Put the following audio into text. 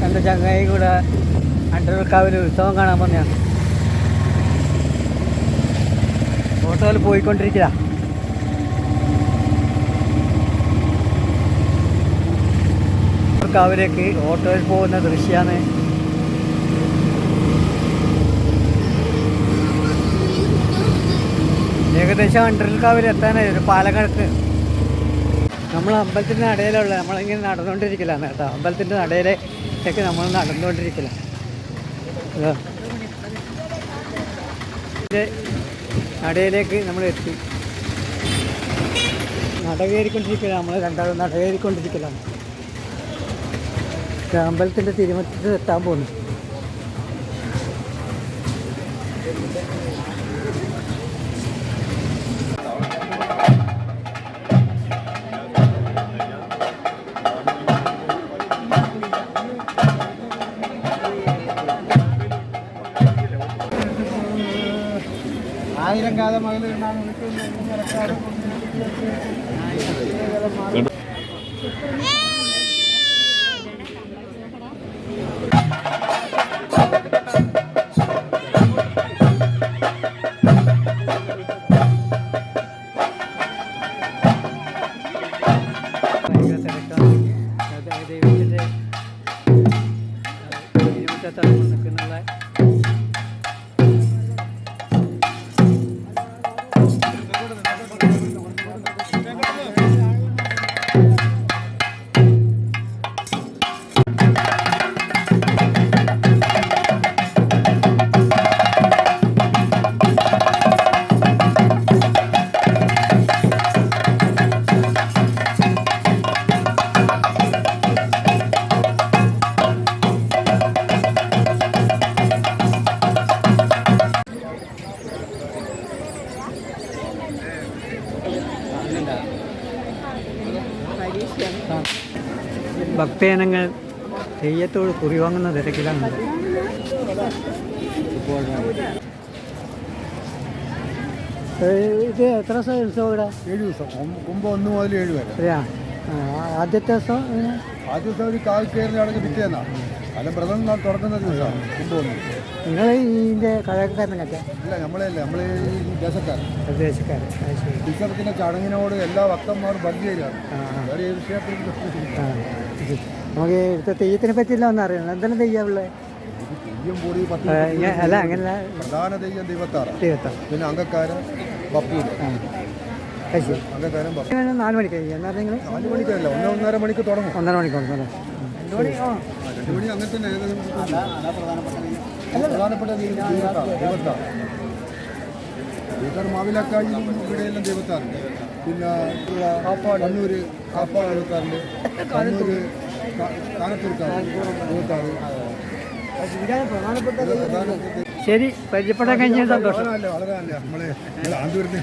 എൻ്റെ ചങ്ങായി കൂടെ അണ്ടർകാവിൽ ഉത്സവം കാണാൻ വന്നതാണ്. ഓട്ടോയിൽ പോയിക്കൊണ്ടിരിക്കുക. കാവിലേക്ക് ഓട്ടോയിൽ പോകുന്ന ദൃശ്യമാണ്. ഏകദേശം അണ്ടർകാവിൽ എത്താനായി ഒരു പാലക്കാട്. നമ്മൾ അമ്പലത്തിൻ്റെ നടയിലുള്ള നമ്മളിങ്ങനെ നടന്നുകൊണ്ടിരിക്കലാണ് കേട്ടോ. അമ്പലത്തിൻ്റെ നടയിലേക്ക് നമ്മൾ നടന്നുകൊണ്ടിരിക്കില്ല. നടയിലേക്ക് നമ്മൾ എത്തി. നടകയറിക്കൊണ്ടിരിക്കില്ല. നമ്മൾ രണ്ടാമത് നടകയറിക്കൊണ്ടിരിക്കലാണ്. അമ്പലത്തിൻ്റെ തിരുമുറ്റത്ത് എത്താൻ പോകുന്നു. ആയിരം കാല മകളിലുണ്ടാകും. ദൈവത്തിൻ്റെ തിരുമുറ്റത്താണ് നിൽക്കുന്നുള്ള. ഭക്തജനങ്ങൾ തെയ്യത്തോട് കുറിവാങ്ങുന്ന തിരക്കിലാണ്. ഇത് എത്ര ദിവസം ഉത്സവം ഇവിടെ? 7 ദിവസം. കുംഭം 1 മുതൽ 7 വരെ. ആദ്യത്തെ ദിവസം ആദ്യ ദിവസം ഒരു കാൽ കയറുന്ന അടങ്ങ് പിറ്റേന്നാണ്. അല്ല വ്രതം തുറക്കുന്ന ദിവസമാണ് കുംഭം 1. നിങ്ങൾ ഇതിൻ്റെ കഴകക്കാരനൊക്കെ? ഇല്ല, നമ്മളെയല്ല, നമ്മൾ ഈ ദേശക്കാരൻ. ഉത്സവത്തിൻ്റെ ചടങ്ങിനോട് എല്ലാ ഭക്തന്മാരും ബന്ധിയാണ്. വേറെ ഏത് വിഷയത്തിലും നമുക്ക് ഇവിടുത്തെ തെയ്യത്തിനെ പറ്റിയില്ല ഒന്ന് അറിയണം. എന്തെല്ലാം തെയ്യമുള്ളത്? തെയ്യം കൂടി അല്ല അങ്ങനല്ല. പ്രധാന തെയ്യം ദൈവത്താറ്, പിന്നെ അംഗക്കാരൻ പപ്പൂര്. അംഗക്കാരൻ 4 മണിക്ക് എന്നാ നിങ്ങൾ? 4 മണിക്കല്ല, 1-1.5 മണിക്ക് തുടങ്ങും. 1:30 മണിക്ക് തുടങ്ങും അല്ലേ? 2 മണി അങ്ങനെ തന്നെ. പ്രധാനപ്പെട്ട ദൈവത്താറ് മാവിലക്കായി ഇവിടെയെല്ലാം ദൈവത്താറുണ്ട്. പിന്നെ കണ്ണൂര് കാപ്പാട് ദൈവത്താറുണ്ട്, കണ്ണൂര് കാനത്തൂർക്കാറുണ്ട് ദൈവത്താറ്. ശരി, പരിചയപ്പെടാൻ കഴിഞ്ഞ സന്തോഷം. വളരെ നല്ല. നമ്മള് ആന്തൂരിൽ